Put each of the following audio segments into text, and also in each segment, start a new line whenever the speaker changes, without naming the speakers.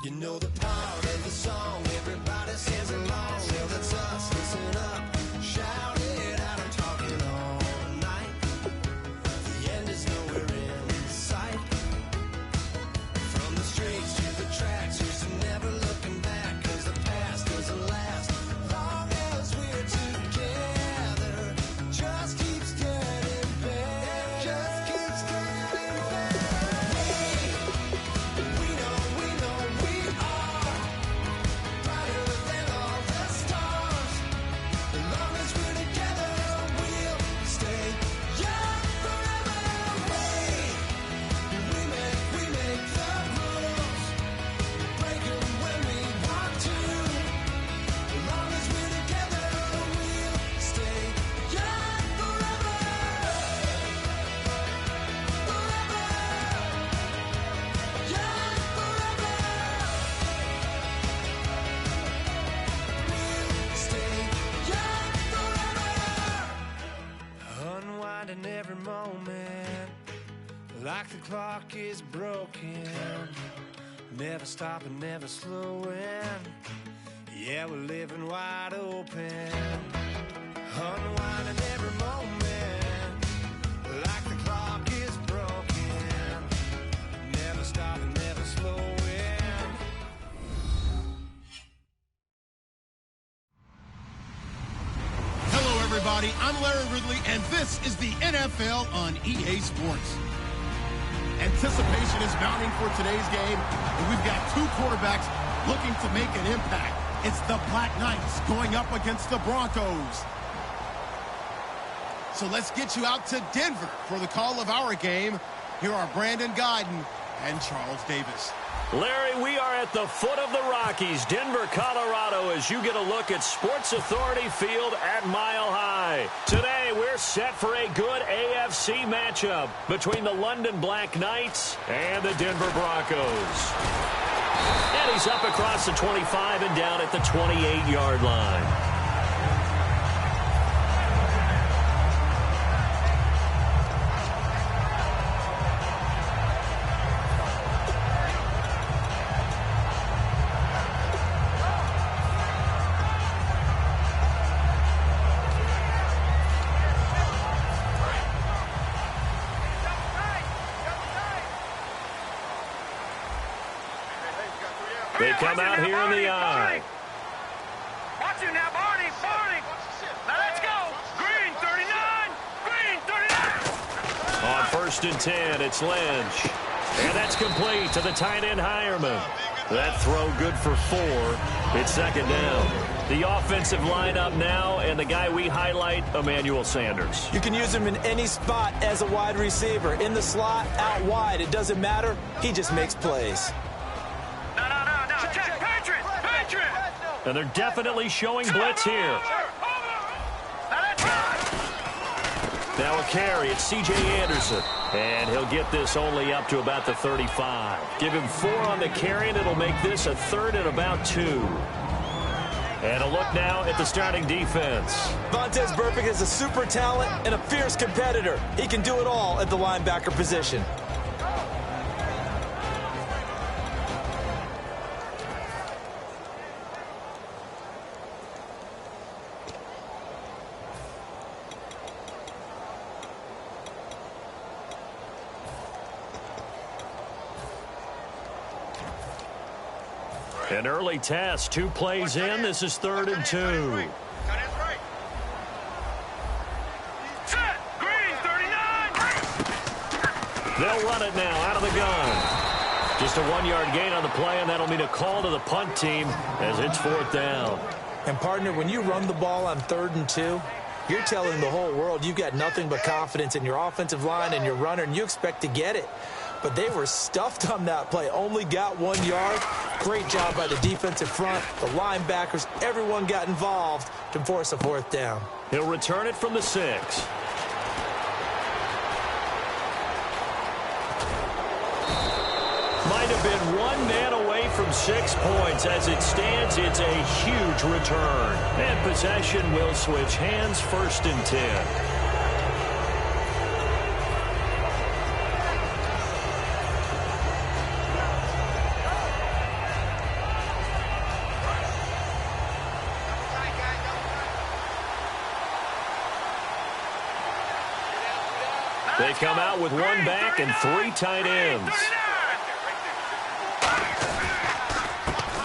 You know the part of the song everybody sings along. Well, that's us. Listen up, shout it out. I'm talking all night. The end is nowhere in sight. From the streets to the tracks, just never looking back. 'Cause the past doesn't last long as we're together. Just keeps getting better. Just keeps getting better. We know we are brighter than all the stars. As long as we're together, we'll stay young forever. We make the rules, break 'em when we want to. As long as we're together, we'll stay young forever. Forever. Young forever. We'll stay young forever. Unwinding every moment, like the clock is broken. Never stopping, never slowing. Yeah, we're living wide open. Unwinding every moment, like the clock is broken. Never stopping, never slowing.
Hello, everybody. I'm Larry Ridley, and this is the NFL on EA Sports. Anticipation is mounting for today's game, and we've got two quarterbacks looking to make an impact. It's the Black Knights going up against the Broncos. So let's get you out to Denver for the call of our game. Here are Brandon Guyton and Charles Davis.
Larry, we are at the foot of the Rockies, Denver, Colorado, as you get a look at Sports Authority Field at Mile High. Today, we're set for a good AFC matchup between the London Black Knights and the Denver Broncos. And he's up across the 25 and down at the 28-yard line. They come out here in the eye.
Watch it now, Barney. Now let's go. Green 39. Green 39.
On 1st and 10, it's Lynch. And that's complete to the tight end, Hireman. That throw good for 4. It's 2nd down. The offensive lineup now, and the guy we highlight, Emmanuel Sanders.
You can use him in any spot as a wide receiver. In the slot, out wide. It doesn't matter. He just makes plays.
No. Check. Patriot.
And they're definitely showing blitz here. Now a carry, it's C.J. Anderson. And he'll get this only up to about the 35. Give him 4 on the carry, and it'll make this a 3rd and about 2. And a look now at the starting defense.
Vontaze Burfict is a super talent and a fierce competitor. He can do it all at the linebacker position.
An early test, 2 plays in. This is 3rd and 2.
Set. Green 39.
They'll run it now out of the gun. Just a 1-yard gain on the play, and that'll mean a call to the punt team as it's 4th down.
And, partner, when you run the ball on 3rd and 2, you're telling the whole world you've got nothing but confidence in your offensive line and your runner, and you expect to get it. But they were stuffed on that play. Only got 1 yard. Great job by the defensive front, the linebackers. Everyone got involved to force a 4th down.
He'll return it from the 6. Might have been 1 man away from 6 points. As it stands, it's a huge return. And possession will switch hands, 1st and 10. They come out with one back and 3 tight ends.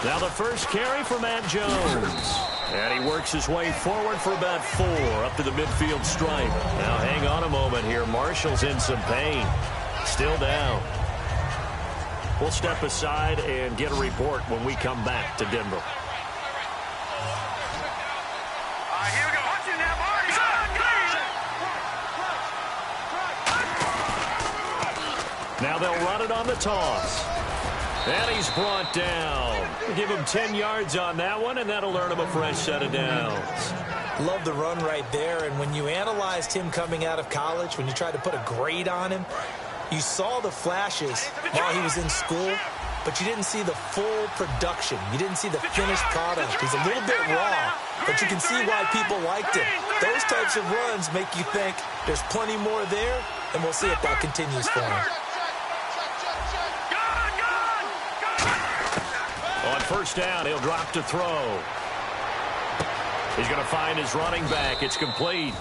Now the first carry for Matt Jones. And he works his way forward for about 4 up to the midfield stripe. Now hang on a moment here. Marshall's in some pain. Still down. We'll step aside and get a report when we come back to Denver.
Here we go. Watch it now, Marty.
Now they'll run it on the toss. And he's brought down. Give him 10 yards on that one, and that'll earn him a fresh set of downs.
Love the run right there, and when you analyzed him coming out of college, when you tried to put a grade on him, you saw the flashes while he was in school, but you didn't see the full production. You didn't see the finished product. He's a little bit raw, but you can see why people liked him. Those types of runs make you think there's plenty more there, and we'll see if that continues for him.
On first down, he'll drop to throw. He's going to find his running back. It's complete.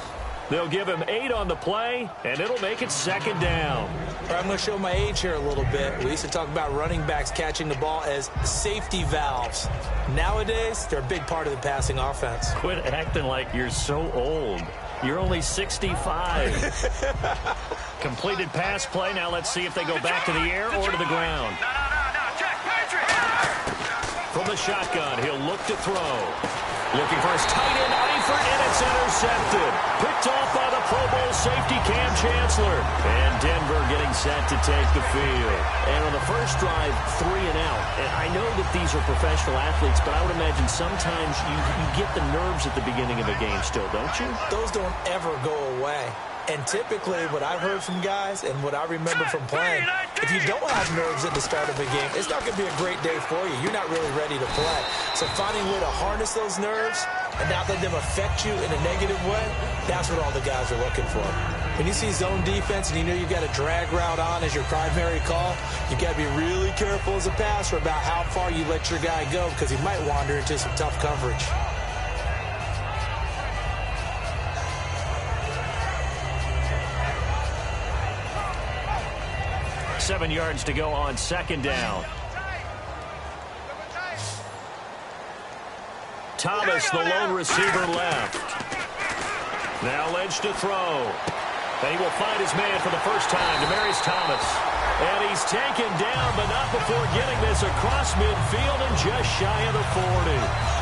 They'll give him 8 on the play, and it'll make it second down.
I'm going to show my age here a little bit. We used to talk about running backs catching the ball as safety valves. Nowadays, they're a big part of the passing offense.
Quit acting like you're so old. You're only 65. Completed pass play. Now let's see if they go back to the air or to the ground. From the shotgun, he'll look to throw. Looking for his tight end, Eifert, and it's intercepted. Picked off by the Pro Bowl safety, Cam Chancellor. And Denver getting set to take the field. And on the first drive, 3 and out. And I know that these are professional athletes, but I would imagine sometimes you get the nerves at the beginning of a game still, don't you?
Those don't ever go away. And typically, what I've heard from guys and what I remember from playing, if you don't have nerves at the start of a game, it's not going to be a great day for you. You're not really ready to play. So finding a way to harness those nerves and not let them affect you in a negative way, that's what all the guys are looking for. When you see zone defense and you know you've got a drag route on as your primary call, you've got to be really careful as a passer about how far you let your guy go because he might wander into some tough coverage.
7 yards to go on second down. Thomas, the lone receiver, left. Now Lynch to throw. And he will find his man for the first time, Demaryius Thomas. And he's taken down, but not before getting this across midfield and just shy of the 40.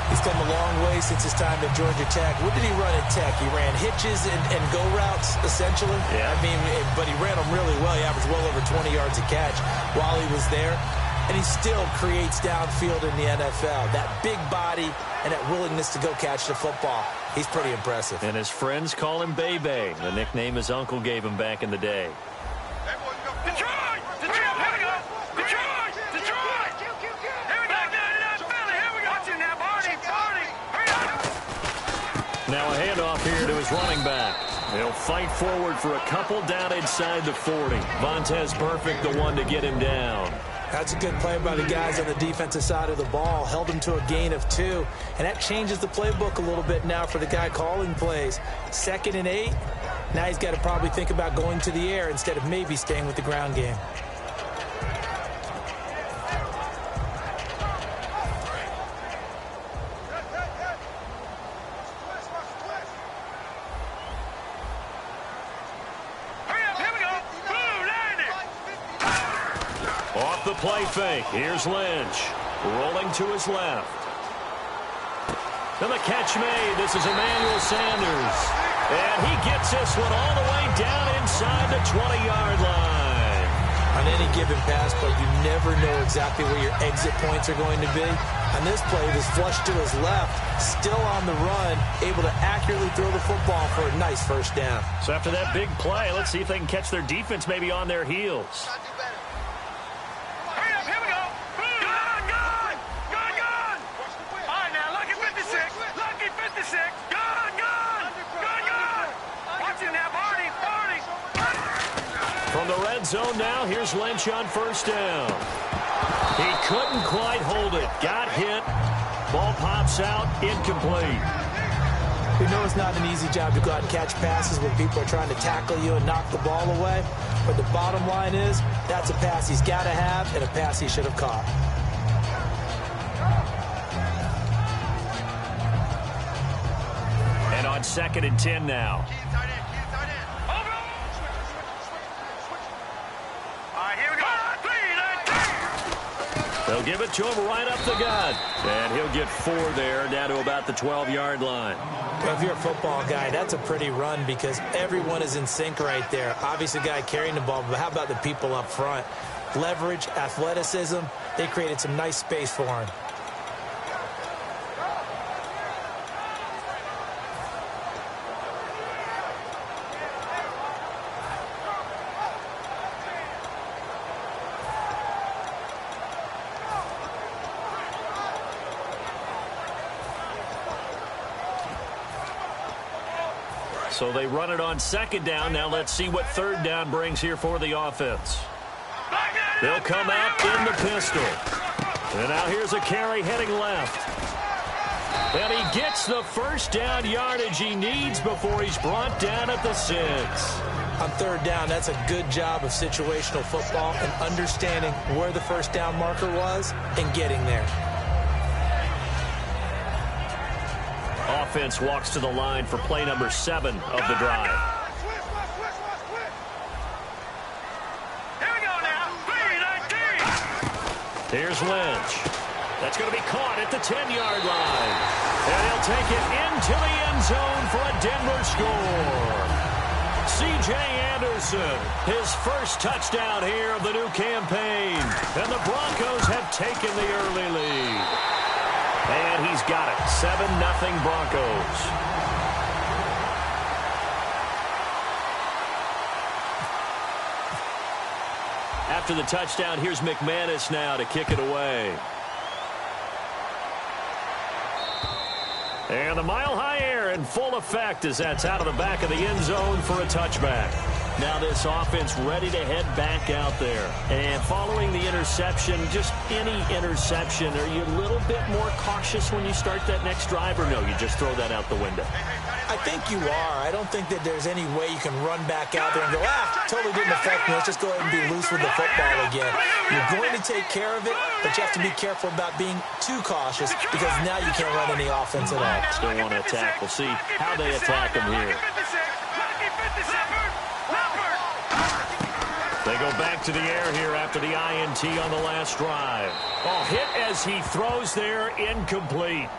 He's come a long way since his time at Georgia Tech. What did he run at Tech? He ran hitches and go routes, essentially.
Yeah.
I mean, but he ran them really well. He averaged well over 20 yards a catch while he was there. And he still creates downfield in the NFL. That big body and that willingness to go catch the football. He's pretty impressive.
And his friends call him Bebe, the nickname his uncle gave him back in the day.
Detroit! Detroit! Here we go! Detroit! Detroit! Here we go! Philly! Here we go! Watch it now, Barney! Barney! Hurry up!
Now a handoff here to his running back. He'll fight forward for a couple down inside the 40. Vontez Perfect, the one to get him down.
That's a good play by the guys on the defensive side of the ball. Held him to a gain of 2. And that changes the playbook a little bit now for the guy calling plays. 2nd and 8. Now he's got to probably think about going to the air instead of maybe staying with the ground game.
Off the play fake. Here's Lynch. Rolling to his left. And the catch made. This is Emmanuel Sanders. And he gets this one all the way down inside the 20-yard line.
On any given pass play, you never know exactly where your exit points are going to be. On this play, it was flushed to his left, still on the run, able to accurately throw the football for a nice first down.
So after that big play, let's see if they can catch their defense maybe on their heels. From the red zone now, here's Lynch on first down. He couldn't quite hold it. Got hit. Ball pops out. Incomplete.
We know it's not an easy job to go out and catch passes when people are trying to tackle you and knock the ball away. But the bottom line is, that's a pass he's got to have and a pass he should have caught.
And on 2nd and 10 now. They'll give it to him right up the gut. And he'll get 4 there, down to about the 12-yard line.
Well, if you're a football guy, that's a pretty run because everyone is in sync right there. Obviously, the guy carrying the ball, but how about the people up front? Leverage, athleticism, they created some nice space for him.
So they run it on 2nd down. Now let's see what 3rd down brings here for the offense. They'll come out in the pistol. And now here's a carry heading left. And he gets the 1st down yardage he needs before he's brought down at the 6.
On 3rd down, that's a good job of situational football and understanding where the 1st down marker was and getting there.
Offense walks to the line for play number 7 of the drive.
Here we go now. 3-19.
Here's Lynch. That's going to be caught at the 10-yard line. And he'll take it into the end zone for a Denver score. C.J. Anderson, his first touchdown here of the new campaign. And the Broncos have taken the early lead. And he's got it. 7-0 Broncos. After the touchdown, here's McManus now to kick it away. And the mile-high air in full effect as that's out of the back of the end zone for a touchback. Now this offense ready to head back out there. And following the interception, just any interception, are you a little bit more cautious when you start that next drive, or no, you just throw that out the window?
I think you are. I don't think that there's any way you can run back out there and go, totally didn't affect me. Let's just go ahead and be loose with the football again. You're going to take care of it, but you have to be careful about being too cautious because now you can't run any offense at all.
Still want to attack. We'll see how they attack him here. They go back to the air here after the INT on the last drive. Oh, hit as he throws there, incomplete.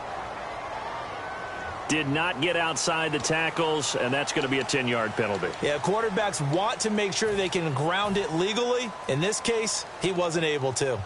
Did not get outside the tackles, and that's going to be a 10-yard penalty.
Yeah, quarterbacks want to make sure they can ground it legally. In this case, he wasn't able to.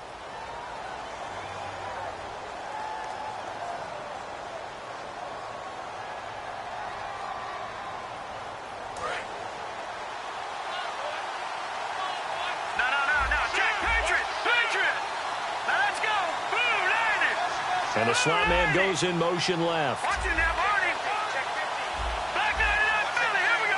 And the slot man goes in motion left.
Watch it now, Barney. Back up, Philly. Here we go.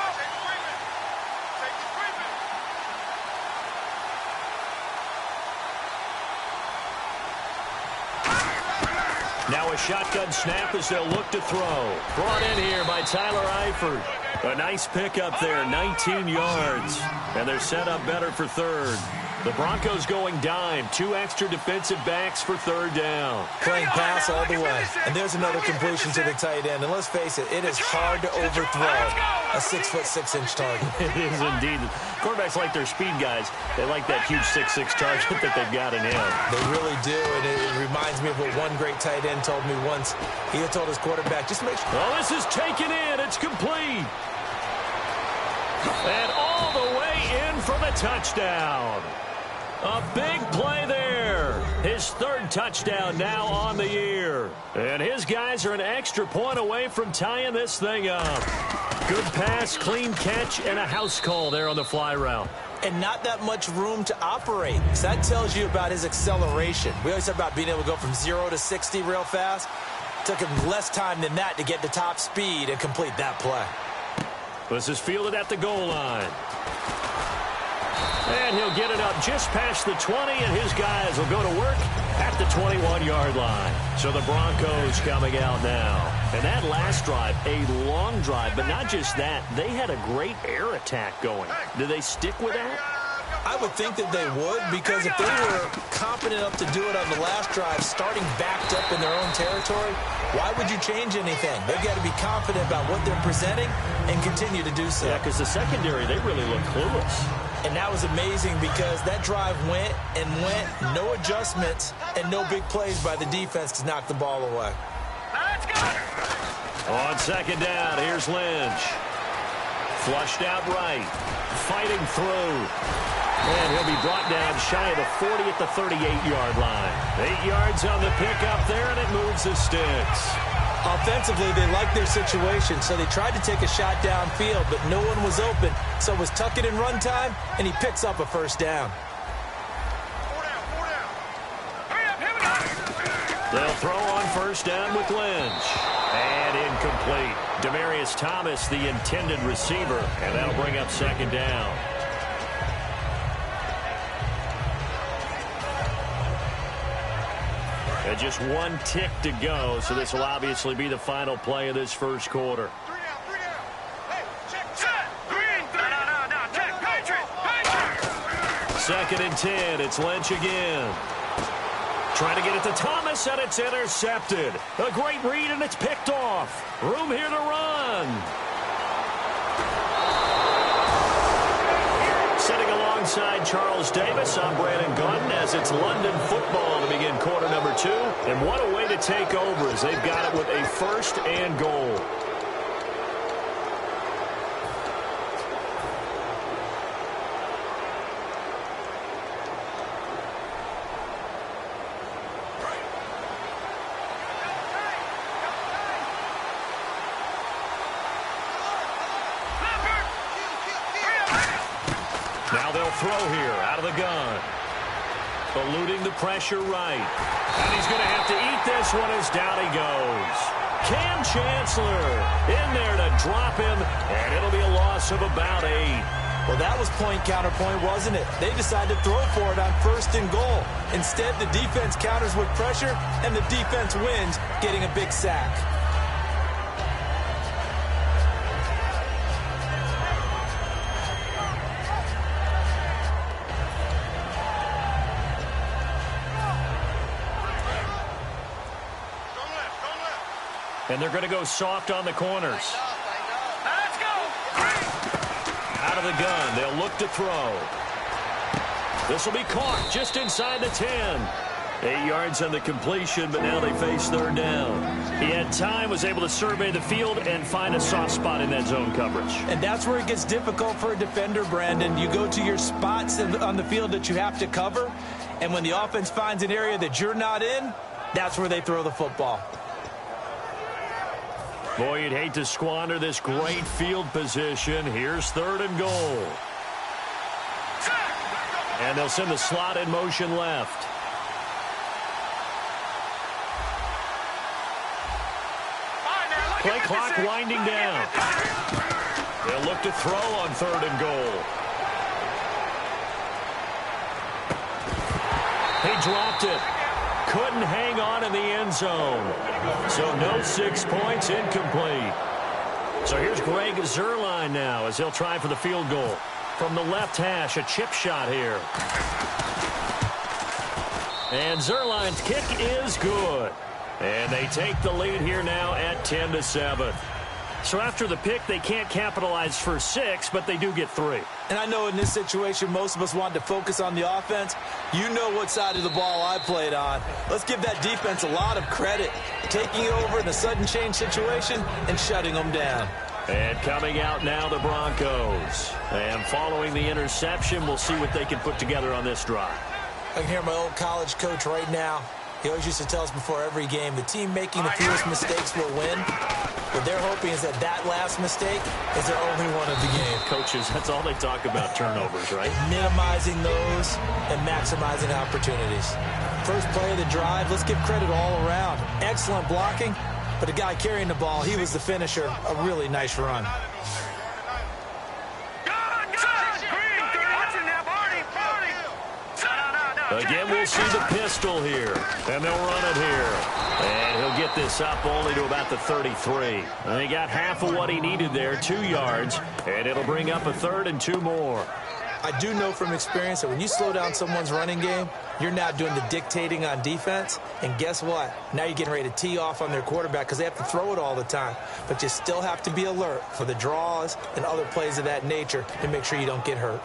Now a shotgun snap as they'll look to throw. Brought in here by Tyler Eifert. A nice pickup there, 19 yards. And they're set up better for 3rd. The Broncos going dime. 2 extra defensive backs for 3rd down.
Playing pass all the way. And there's another completion to the tight end. And let's face it, it is hard to overthrow a 6'6" target.
It is indeed. Quarterbacks like their speed guys. They like that huge 6'6" target that they've got in him.
They really do. And it reminds me of what one great tight end told me once. He had told his quarterback, just make sure.
Oh, this is taken in. It's complete. And all the way in for the touchdown. A big play there. His 3rd touchdown now on the year. And his guys are an extra point away from tying this thing up. Good pass, clean catch, and a house call there on the fly route.
And not that much room to operate. So that tells you about his acceleration. We always talk about being able to go from 0 to 60 real fast. It took him less time than that to get to top speed and complete that play.
This is fielded at the goal line. And he'll get it up just past the 20, and his guys will go to work at the 21-yard line. So the Broncos coming out now. And that last drive, a long drive, but not just that. They had a great air attack going. Do they stick with that?
I would think that they would, because if they were competent enough to do it on the last drive, starting backed up in their own territory, why would you change anything? They've got to be confident about what they're presenting and continue to do so.
Yeah, because the secondary, they really look clueless.
And that was amazing because that drive went and went, no adjustments, and no big plays by the defense to knock the ball away.
Let's go!
On second down, here's Lynch. Flushed out right. Fighting through. And he'll be brought down shy of the 40 at the 38-yard line. 8 yards on the pickup there, and it moves the sticks.
Offensively, they liked their situation, so they tried to take a shot downfield, but no one was open. So it was tuck it in run time, and he picks up a first down.
Hurry up, here we go!
They'll throw on first down with Lynch. And incomplete. Demaryius Thomas, the intended receiver, and that'll bring up second down. And just one tick to go, so this will obviously be the final play of this first quarter.
Three down. Hey, check. Set. Green. No. Check. Patriot.
Second and 10. It's Lynch again. Trying to get it to Thomas, and it's intercepted. A great read, and it's picked off. Room here to run. Sitting alongside Charles Davis, I'm Brandon Gunn as it's London football to begin quarter number 2. And what a way to take over as they've got it with a first and goal. Now they'll throw here out of the gun. Eluding the pressure right. And he's going to have to eat this one as down he goes. Cam Chancellor in there to drop him, and it'll be a loss of about 8.
Well, that was point counterpoint, wasn't it? They decided to throw for it on first and goal. Instead, the defense counters with pressure, and the defense wins, getting a big sack.
And they're going to go soft on the corners.
Let's go!
Out of the gun, they'll look to throw. This will be caught just inside the 10. 8 yards on the completion, but now they face third down. He had time, was able to survey the field and find a soft spot in that zone coverage.
And that's where it gets difficult for a defender, Brandon. You go to your spots on the field that you have to cover, and when the offense finds an area that you're not in, that's where they throw the football.
Boy, you'd hate to squander this great field position. Here's third and goal. And they'll send the slot in motion left. Play clock winding down. They'll look to throw on third and goal. He dropped it. Couldn't hang on in the end zone. So no 6 points, incomplete. So here's Greg Zuerlein now as he'll try for the field goal. From the left hash, a chip shot here. And Zuerlein's kick is good. And they take the lead here now at 10-7. So after the pick, they can't capitalize for 6, but they do get 3.
And I know in this situation, most of us want to focus on the offense. You know what side of the ball I played on. Let's give that defense a lot of credit, taking over in a sudden change situation and shutting them down.
And coming out now, the Broncos. And following the interception, we'll see what they can put together on this drive.
I can hear my old college coach right now. He always used to tell us before every game, the team making the fewest mistakes will win. What they're hoping is that that last mistake is their only one of the game.
Coaches, that's all they talk about, turnovers, right?
Minimizing those and maximizing opportunities. First play of the drive, let's give credit all around. Excellent blocking, but the guy carrying the ball, he was the finisher. A really nice run.
Again, we'll see the pistol here. And they'll run it here. And he'll get this up only to about the 33. And he got half of what he needed there, 2 yards. And it'll bring up a 3rd and 2 more.
I do know from experience that when you slow down someone's running game, you're now doing the dictating on defense. And guess what? Now you're getting ready to tee off on their quarterback because they have to throw it all the time. But you still have to be alert for the draws and other plays of that nature to make sure you don't get hurt.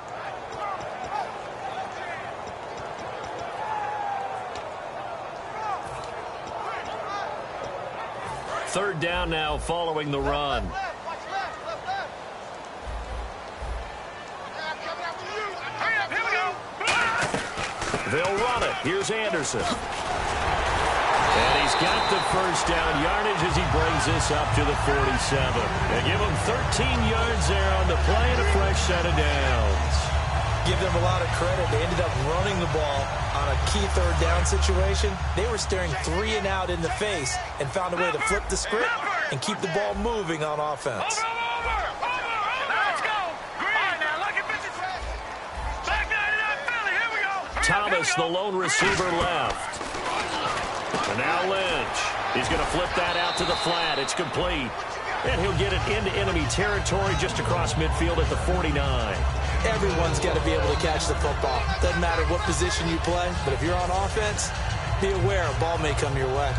Third down now following the run. They'll run it. Here's Anderson. And he's got the first down yardage as he brings this up to the 47. They give him 13 yards there on the play and a fresh set of downs.
Give them a lot of credit. They ended up running the ball on a key third down situation. They were staring 3 and out in the face and found a way to flip the script and keep the ball moving on offense.
Thomas, the lone receiver, left. And now Lynch. He's going to flip that out to the flat. It's complete. And he'll get it into enemy territory just across midfield at the 49.
Everyone's got to be able to catch the football. Doesn't matter what position you play, but if you're on offense, be aware a ball may come your way.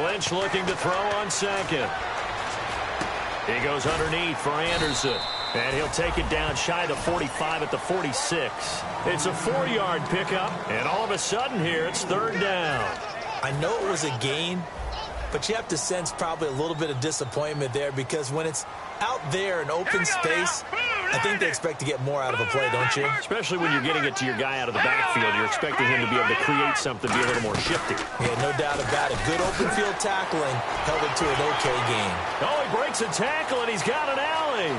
Lynch looking to throw on second. He goes underneath for Anderson. And he'll take it down shy of 45 at the 46. It's a 4-yard pickup. And all of a sudden here, it's third down.
I know it was a gain, but you have to sense probably a little bit of disappointment there because when it's out there in open space, I think they expect to get more out of a play, don't you?
Especially when you're getting it to your guy out of the backfield. You're expecting him to be able to create something, be a little more shifty.
Yeah, no doubt about it. Good open field tackling held it to an okay game.
Oh, he breaks a tackle, and he's got an alley.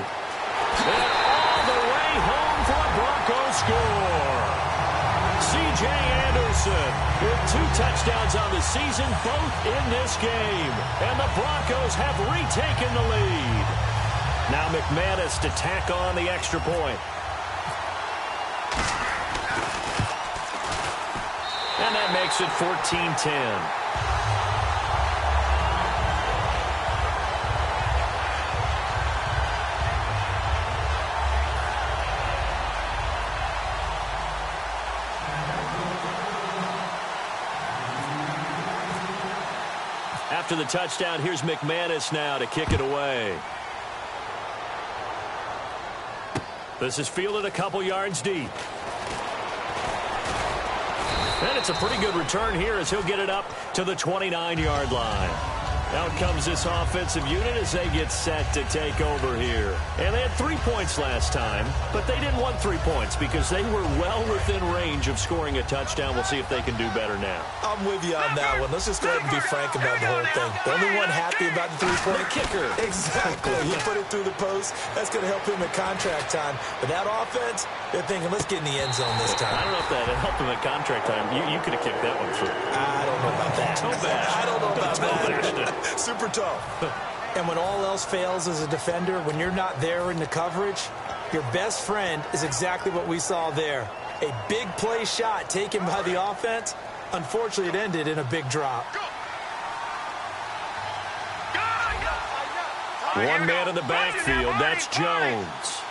And all the way home for a Broncos score. C.J. Anderson with 2 touchdowns on the season, both in this game. And the Broncos have retaken the lead. Now McManus to tack on the extra point. And that makes it 14-10. After the touchdown, here's McManus now to kick it away. This is fielded a couple yards deep. And it's a pretty good return here as he'll get it up to the 29-yard line. Out comes this offensive unit as they get set to take over here. And they had 3 points last time, but they didn't want 3 points because they were well within range of scoring a touchdown. We'll see if they can do better now.
I'm with you on that one. Let's just go ahead and be frank about the whole thing. The only one happy about the 3-point
kicker.
Exactly. He put it through the post. That's going to help him at contract time. But that offense, they're thinking, let's get in the end zone this time.
I don't know if that helped him at contract time. You could have kicked that one through.
I don't know about that. I don't know about that. Super tough. And when all else fails as a defender, when you're not there in the coverage, your best friend is exactly what we saw there. A big play shot taken by the offense. Unfortunately, it ended in a big drop.
One man in the backfield. That's Jones.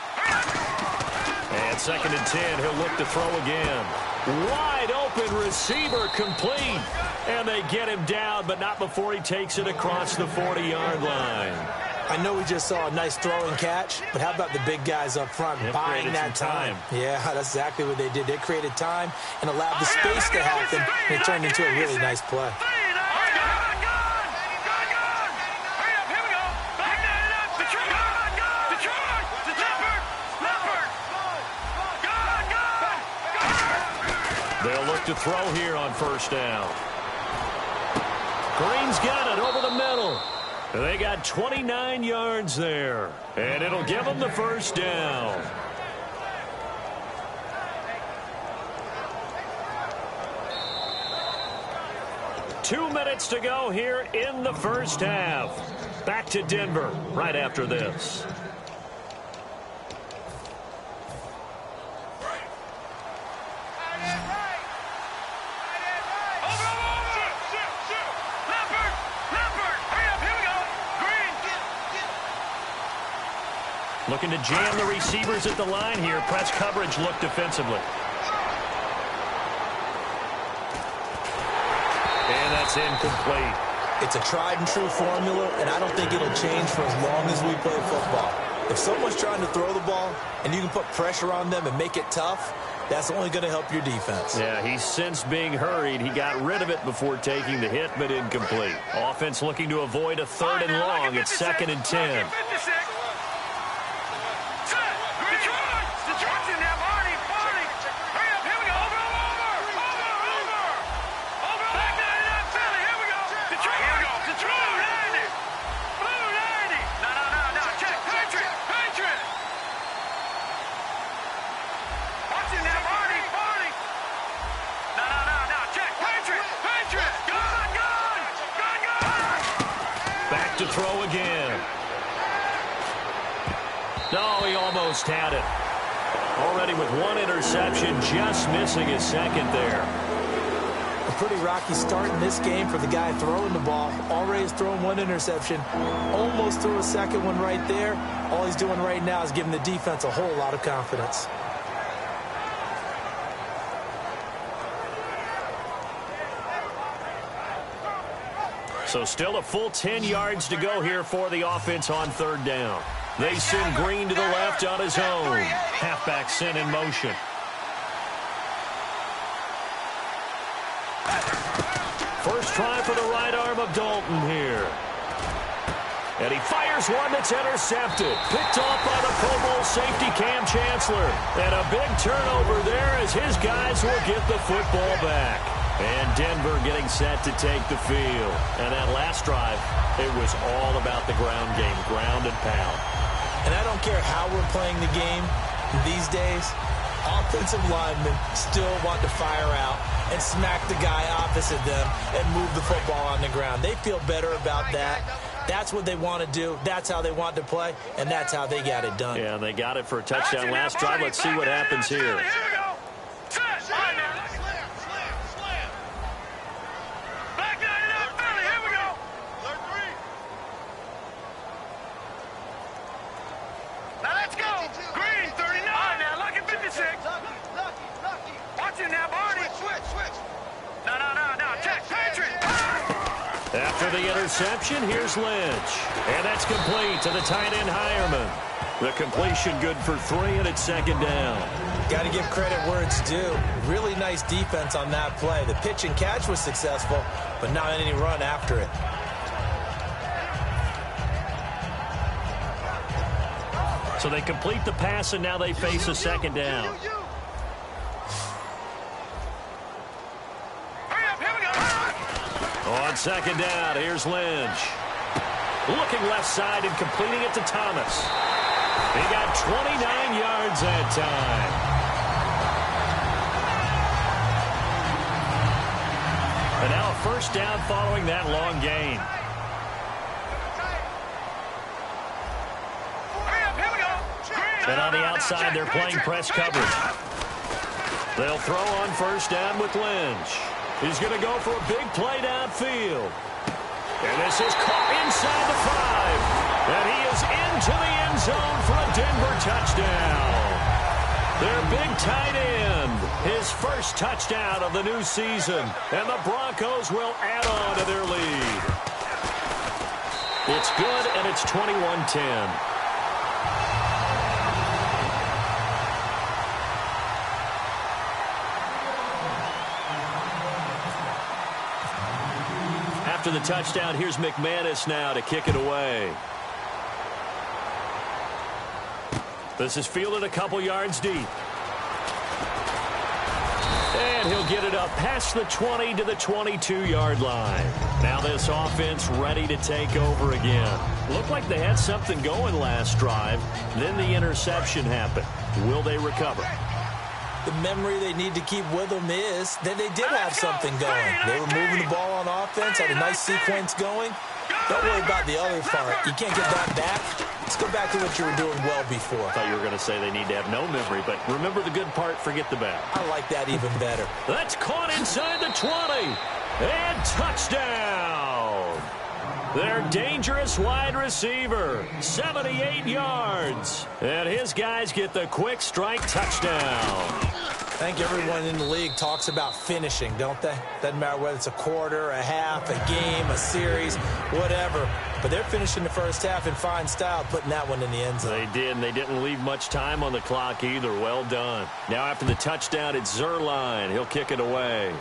And 2nd and 10. He'll look to throw again. Wide open receiver complete. And they get him down, but not before he takes it across the 40-yard line.
I know we just saw a nice throw and catch, but how about the big guys up front buying that time? Yeah, that's exactly what they did. They created time and allowed the space to happen, and it turned into a really nice play.
They'll look to throw here on first down. Green's got it over the middle. They got 29 yards there. And it'll give them the first down. 2 minutes to go here in the first half. Back to Denver right after this. Looking to jam the receivers at the line here. Press coverage look defensively. And that's incomplete.
It's a tried and true formula, and I don't think it'll change for as long as we play football. If someone's trying to throw the ball and you can put pressure on them and make it tough, that's only going to help your defense.
Yeah, he's since being hurried. He got rid of it before taking the hit, but incomplete. Offense looking to avoid a 3rd and long. It's 2nd and 10. To throw again. No, he almost had it. Already with 1 interception, just missing his 2nd there.
A pretty rocky start in this game for the guy throwing the ball. Already has thrown 1 interception. Almost threw a 2nd one right there. All he's doing right now is giving the defense a whole lot of confidence.
So still a full 10 yards to go here for the offense on 3rd down. They send Green to the left on his own. Halfback sent in motion. First try for the right arm of Dalton here. And he fires one that's intercepted. Picked off by the Pro Bowl safety Cam Chancellor. And a big turnover there as his guys will get the football back. And Denver getting set to take the field. And that last drive, it was all about the ground game, ground and pound.
And I don't care how we're playing the game these days, offensive linemen still want to fire out and smack the guy opposite them and move the football on the ground. They feel better about that. That's what they want to do. That's how they want to play, and that's how they got it done.
Yeah, they got it for a touchdown last drive. Let's see what happens here. After the interception, here's Lynch. And that's complete to the tight end, Hireman. The completion good for 3, and it's 2nd down.
Got to give credit where it's due. Really nice defense on that play. The pitch and catch was successful, but not any run after it.
So they complete the pass, and now they face a 2nd down. On 2nd down, here's Lynch. Looking left side and completing it to Thomas. He got 29 yards that time. And now a 1st down following that long gain. And on the outside, they're playing press coverage. They'll throw on 1st down with Lynch. He's going to go for a big play downfield. And this is caught inside the 5. And he is into the end zone for a Denver touchdown. Their big tight end, his first touchdown of the new season. And the Broncos will add on to their lead. It's good, and it's 21-10. After the touchdown, here's McManus now to kick it away. This is fielded a couple yards deep. And he'll get it up past the 20 to the 22-yard line. Now this offense ready to take over again. Looked like they had something going last drive. Then the interception happened. Will they recover?
The memory they need to keep with them is that they did have something going. They were moving the ball on offense, had a nice sequence going. Don't worry about the other part. You can't get that back. Let's go back to what you were doing well before.
I thought you were going to say they need to have no memory, but remember the good part, forget the bad.
I like that even better.
That's caught inside the 20. And touchdown. Their dangerous wide receiver, 78 yards. And his guys get the quick strike touchdown.
I think everyone in the league talks about finishing, don't they? Doesn't matter whether it's a quarter, a half, a game, a series, whatever. But they're finishing the first half in fine style, putting that one in the end zone.
They did, and they didn't leave much time on the clock either. Well done. Now after the touchdown, it's Zerline. He'll kick it away.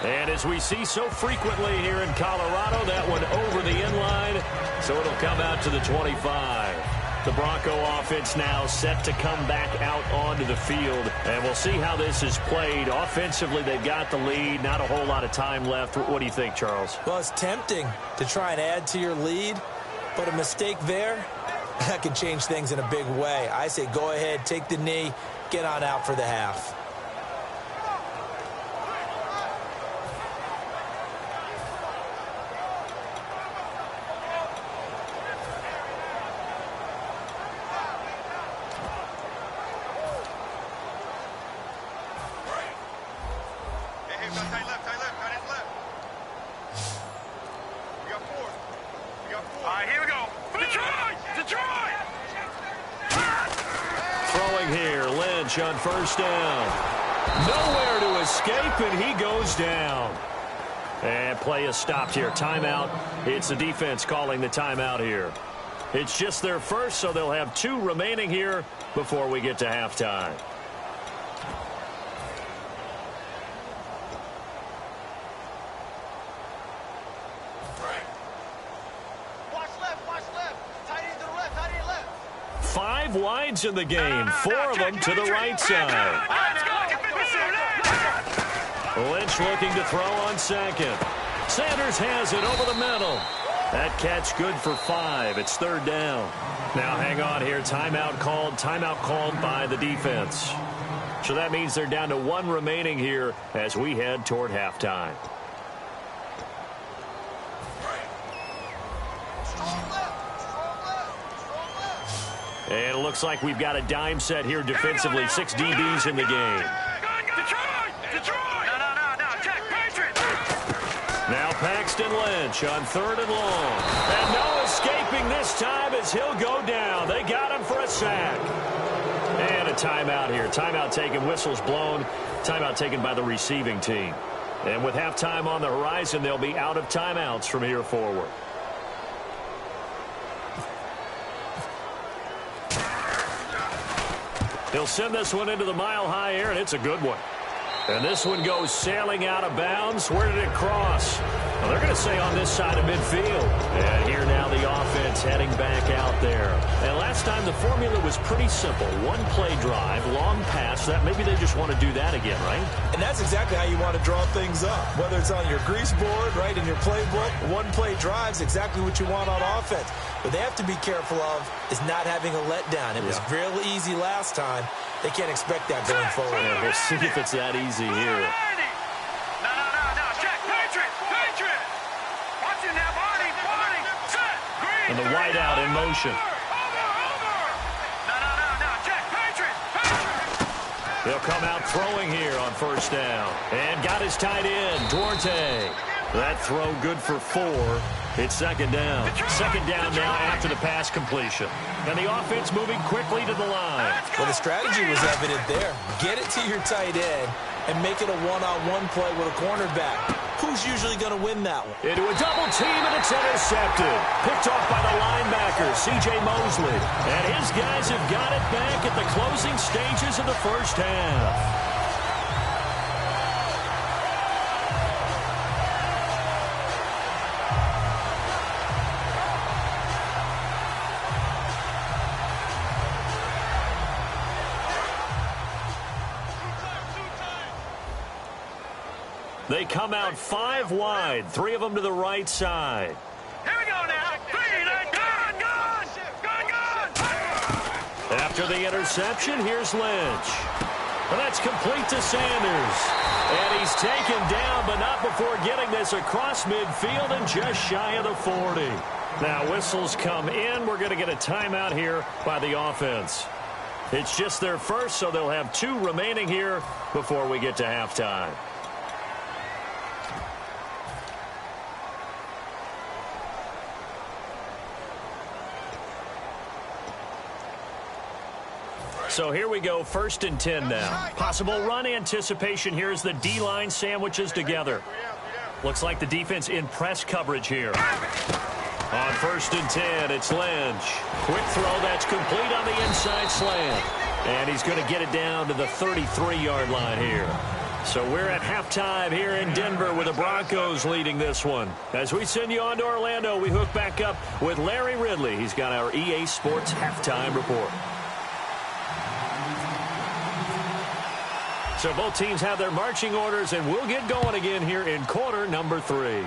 And as we see so frequently here in Colorado, that one over the end line, so it'll come out to the 25. The Bronco offense now set to come back out onto the field, and we'll see how this is played. Offensively, they've got the lead, not a whole lot of time left. What do you think, Charles?
Well, it's tempting to try and add to your lead, but a mistake there, that can change things in a big way. I say go ahead, take the knee, get on out for the half.
On first down. Nowhere to escape, and he goes down. And play is stopped here. Timeout. It's the defense calling the timeout here. It's just their first, so they'll have 2 remaining here before we get to halftime. Wides in the game, 4 of them to the right side. Lynch looking to throw on second. Sanders has it over the middle. That catch good for 5. It's 3rd down. Now hang on here. Timeout called by the defense. So that means they're down to 1 remaining here as we head toward halftime. And it looks like we've got a dime set here defensively. 6 DBs in the game. Now Paxton Lynch on 3rd and long. And no escaping this time as he'll go down. They got him for a sack. And a timeout here. Timeout taken, whistles blown. Timeout taken by the receiving team. And with halftime on the horizon, they'll be out of timeouts from here forward. He'll send this one into the mile-high air, and it's a good one. And this one goes sailing out of bounds. Where did it cross? Well, they're going to say on this side of midfield. And here now the offense heading back out there. And last time the formula was pretty simple. 1-play drive, long pass. That maybe they just want to do that again, right? And that's exactly how you want to draw things up. Whether it's on your grease board, right, in your playbook, 1-play drive's exactly what you want on offense. What they have to be careful of is not having a letdown. It was real easy last time. They can't expect that going forward. Yeah, we'll see if it's that easy here. And the wideout in motion. They'll come out throwing here on first down. And got his tight end, Duarte. That throw good for 4. It's 2nd down. 2nd down now after the pass completion. And the offense moving quickly to the line. Well, the strategy was evident there. Get it to your tight end and make it a one-on-one play with a cornerback. Who's usually going to win that one? Into a double team, and it's intercepted. Picked off by the linebacker, C.J. Mosley. And his guys have got it back at the closing stages of the first half. They come out 5 wide, 3 of them to the right side. Here we go now. Gun. After the interception, here's Lynch. And that's complete to Sanders. And he's taken down, but not before getting this across midfield and just shy of the 40. Now, whistles come in. We're going to get a timeout here by the offense. It's just their first, so they'll have 2 remaining here before we get to halftime. So here we go, 1st and 10 now. Possible run anticipation here as the D-line sandwiches together. Looks like the defense in press coverage here. On 1st and 10, it's Lynch. Quick throw, that's complete on the inside slant. And he's going to get it down to the 33-yard line here. So we're at halftime here in Denver with the Broncos leading this one. As we send you on to Orlando, we hook back up with Larry Ridley. He's got our EA Sports halftime report. So both teams have their marching orders, and we'll get going again here in quarter number 3.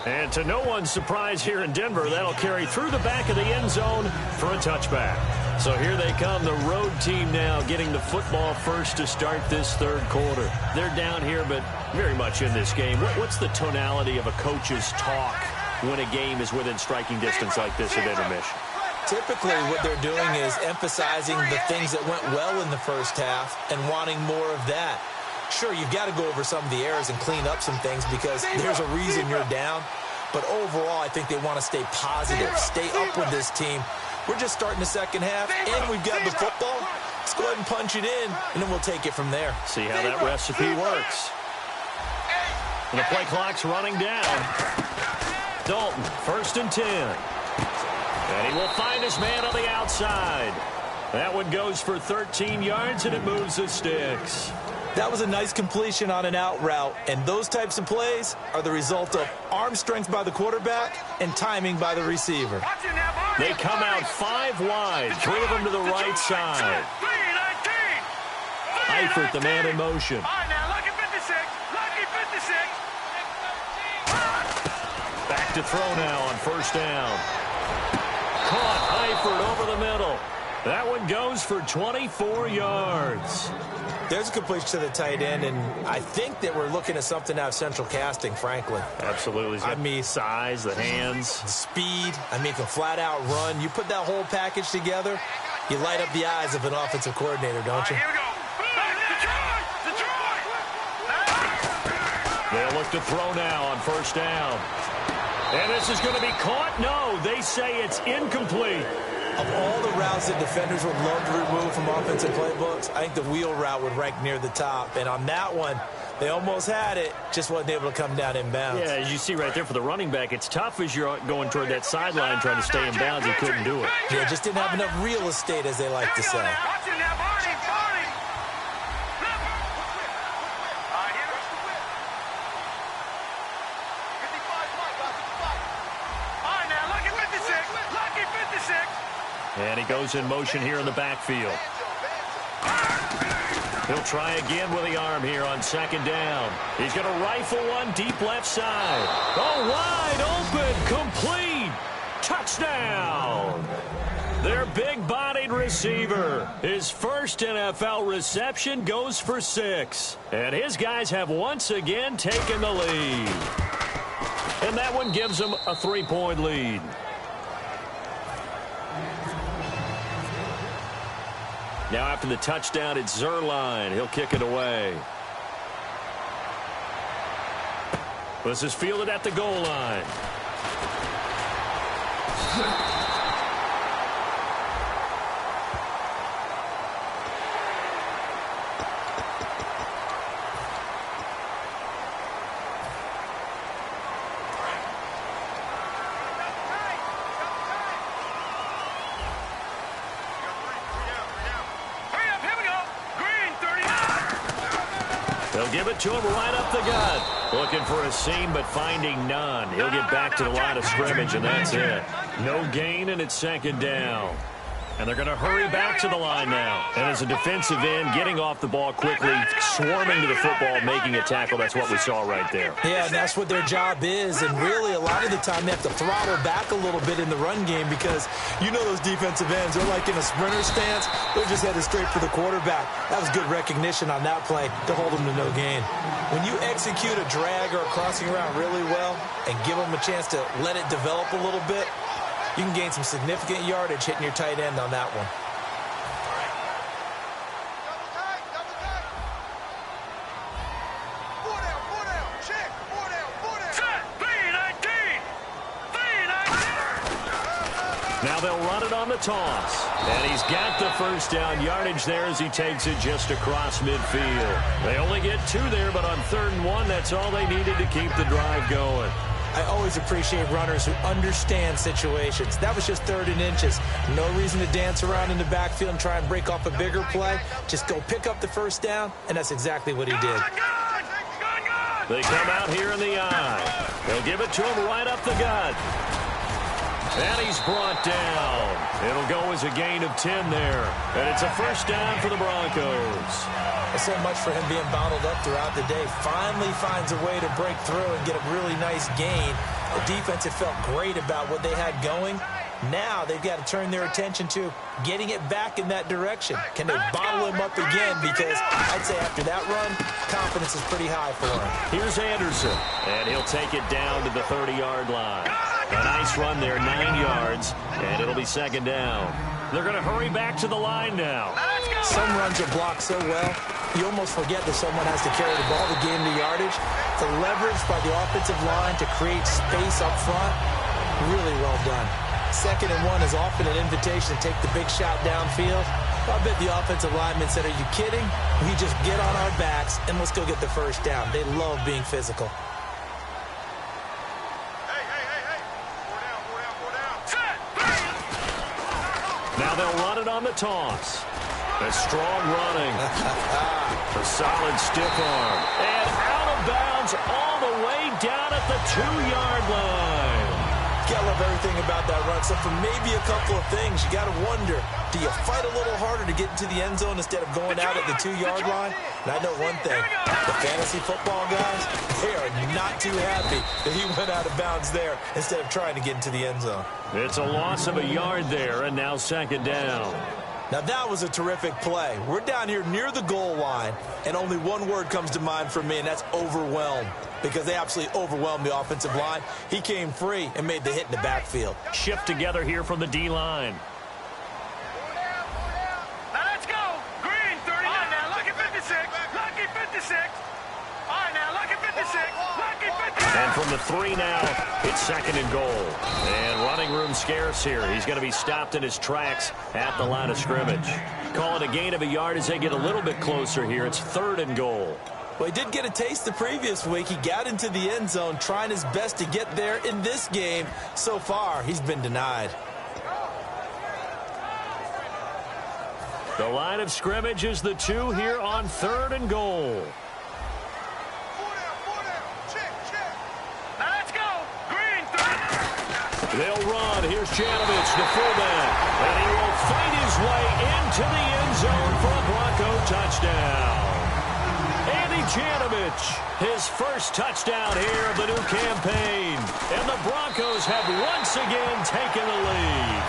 And to no one's surprise here in Denver, that'll carry through the back of the end zone for a touchback. So here they come, the road team now getting the football first to start this 3rd quarter. They're down here, but very much in this game. What's the tonality of a coach's talk when a game is within striking distance like this at intermission?
Typically, what they're doing is emphasizing the things that went well in the first half and wanting more of that. Sure, you've got to go over some of the errors and clean up some things because there's a reason you're down. But overall, I think they want to stay positive, stay up with this team. We're just starting the second half, and we've got the football. Let's go ahead and punch it in, and then we'll take it from there.
See how that recipe works. And the play clock's running down. Dalton, 1st and 10. And he will find his man on the outside. That one goes for 13 yards, and it moves the sticks.
That was a nice completion on an out route, and those types of plays are the result of arm strength by the quarterback and timing by the receiver.
They come out 5 wide, 3 of them to the right side. Eifert, the man in motion. Back to throw now on 1st down. Caught Eifert over the middle. That one goes for 24 yards.
There's a completion to the tight end, and I think that we're looking at something out of central casting, frankly.
Absolutely.
I mean,
size, the hands.
the speed. I mean, can flat out run. You put that whole package together, you light up the eyes of an offensive coordinator, don't you?
Here we go.
They'll look to throw now on 1st down. And this is going to be caught? No, they say it's incomplete.
Of all the routes that defenders would love to remove from offensive playbooks, I think the wheel route would rank near the top. And on that one, they almost had it, just wasn't able to come down inbounds.
Yeah, as you see right there for the running back, it's tough as you're going toward that sideline trying to stay in bounds. He couldn't do it.
Yeah, just didn't have enough real estate, as they like to say.
And he goes in motion here in the backfield. He'll try again with the arm here on 2nd down. He's going to rifle one deep left side. Oh, wide open, complete, touchdown. Their big-bodied receiver. His first NFL reception goes for 6. And his guys have once again taken the lead. And that one gives them a 3-point lead. Now after the touchdown, it's Zerline. He'll kick it away. This is fielded at the goal line. Give it to him right up the gut. Looking for a seam, but finding none. He'll get back to the line of scrimmage, and that's it. No gain, and it's 2nd down. And they're going to hurry back to the line now. And as a defensive end, getting off the ball quickly, swarming to the football, making a tackle, that's what we saw right there.
Yeah, and that's what their job is. And really, a lot of the time, they have to throttle back a little bit in the run game because you know those defensive ends, they're like in a sprinter stance. They're just headed straight for the quarterback. That was good recognition on that play to hold them to no gain. When you execute a drag or a crossing route really well and give them a chance to let it develop a little bit, you can gain some significant yardage hitting your tight end on that one.
Now they'll run it on the toss. And he's got the first down yardage there as he takes it just across midfield. They only get 2 there, but on 3rd and 1, that's all they needed to keep the drive going.
I always appreciate runners who understand situations. That was just 3rd and inches. No reason to dance around in the backfield and try and break off a bigger play. Just go pick up the first down, and that's exactly what he did.
They come out here in the eye. They'll give it to him right up the gut. And he's brought down. It'll go as a gain of 10 there. And it's a first down for the Broncos.
So much for him being bottled up throughout the day. Finally finds a way to break through and get a really nice gain. The defense had felt great about what they had going. Now they've got to turn their attention to getting it back in that direction. Can they bottle him up again? Because I'd say after that run, confidence is pretty high for him.
Here's Anderson, and he'll take it down to the 30-yard line. A nice run there, 9 yards, and it'll be 2nd down. They're going to hurry back to the line now.
Some runs are blocked so well, you almost forget that someone has to carry the ball to gain the yardage. The leverage by the offensive line to create space up front, really well done. 2nd and 1 is often an invitation to take the big shot downfield. I bet the offensive lineman said, are you kidding? We just get on our backs and let's go get the first down. They love being physical.
Now they'll run it on the toss. A strong running. A solid stiff arm. And out of bounds all the way down at the 2-yard line.
Gotta love everything about that run, except for maybe a couple of things. You gotta wonder, do you fight a little harder to get into the end zone instead of going out at the 2-yard line? And I know one thing, the fantasy football guys, they are not too happy that he went out of bounds there instead of trying to get into the end zone.
It's a loss of a yard there, and now 2nd down.
Now that was a terrific play. We're down here near the goal line, and only one word comes to mind for me, and that's overwhelmed. Because they absolutely overwhelmed the offensive line. He came free and made the hit in the backfield.
Shift together here from the D-line.
Now let's go. Green, 39. Now, lucky 56. Lucky 56. All right, now, lucky 56. Lucky 56.
And from the 3 now, it's 2nd and goal. And running room scarce here. He's going to be stopped in his tracks at the line of scrimmage. Call it a gain of a yard as they get a little bit closer here. It's 3rd and goal.
Well, he did get a taste the previous week. He got into the end zone, trying his best to get there in this game. So far, he's been denied.
The line of scrimmage is the 2 here on 3rd and goal.
Now let's go. Green, 30.
They'll run. Here's Janovich, the fullback. And he will fight his way into the end zone for a Bronco touchdown. Janovich, his first touchdown here of the new campaign. And the Broncos have once again taken the lead.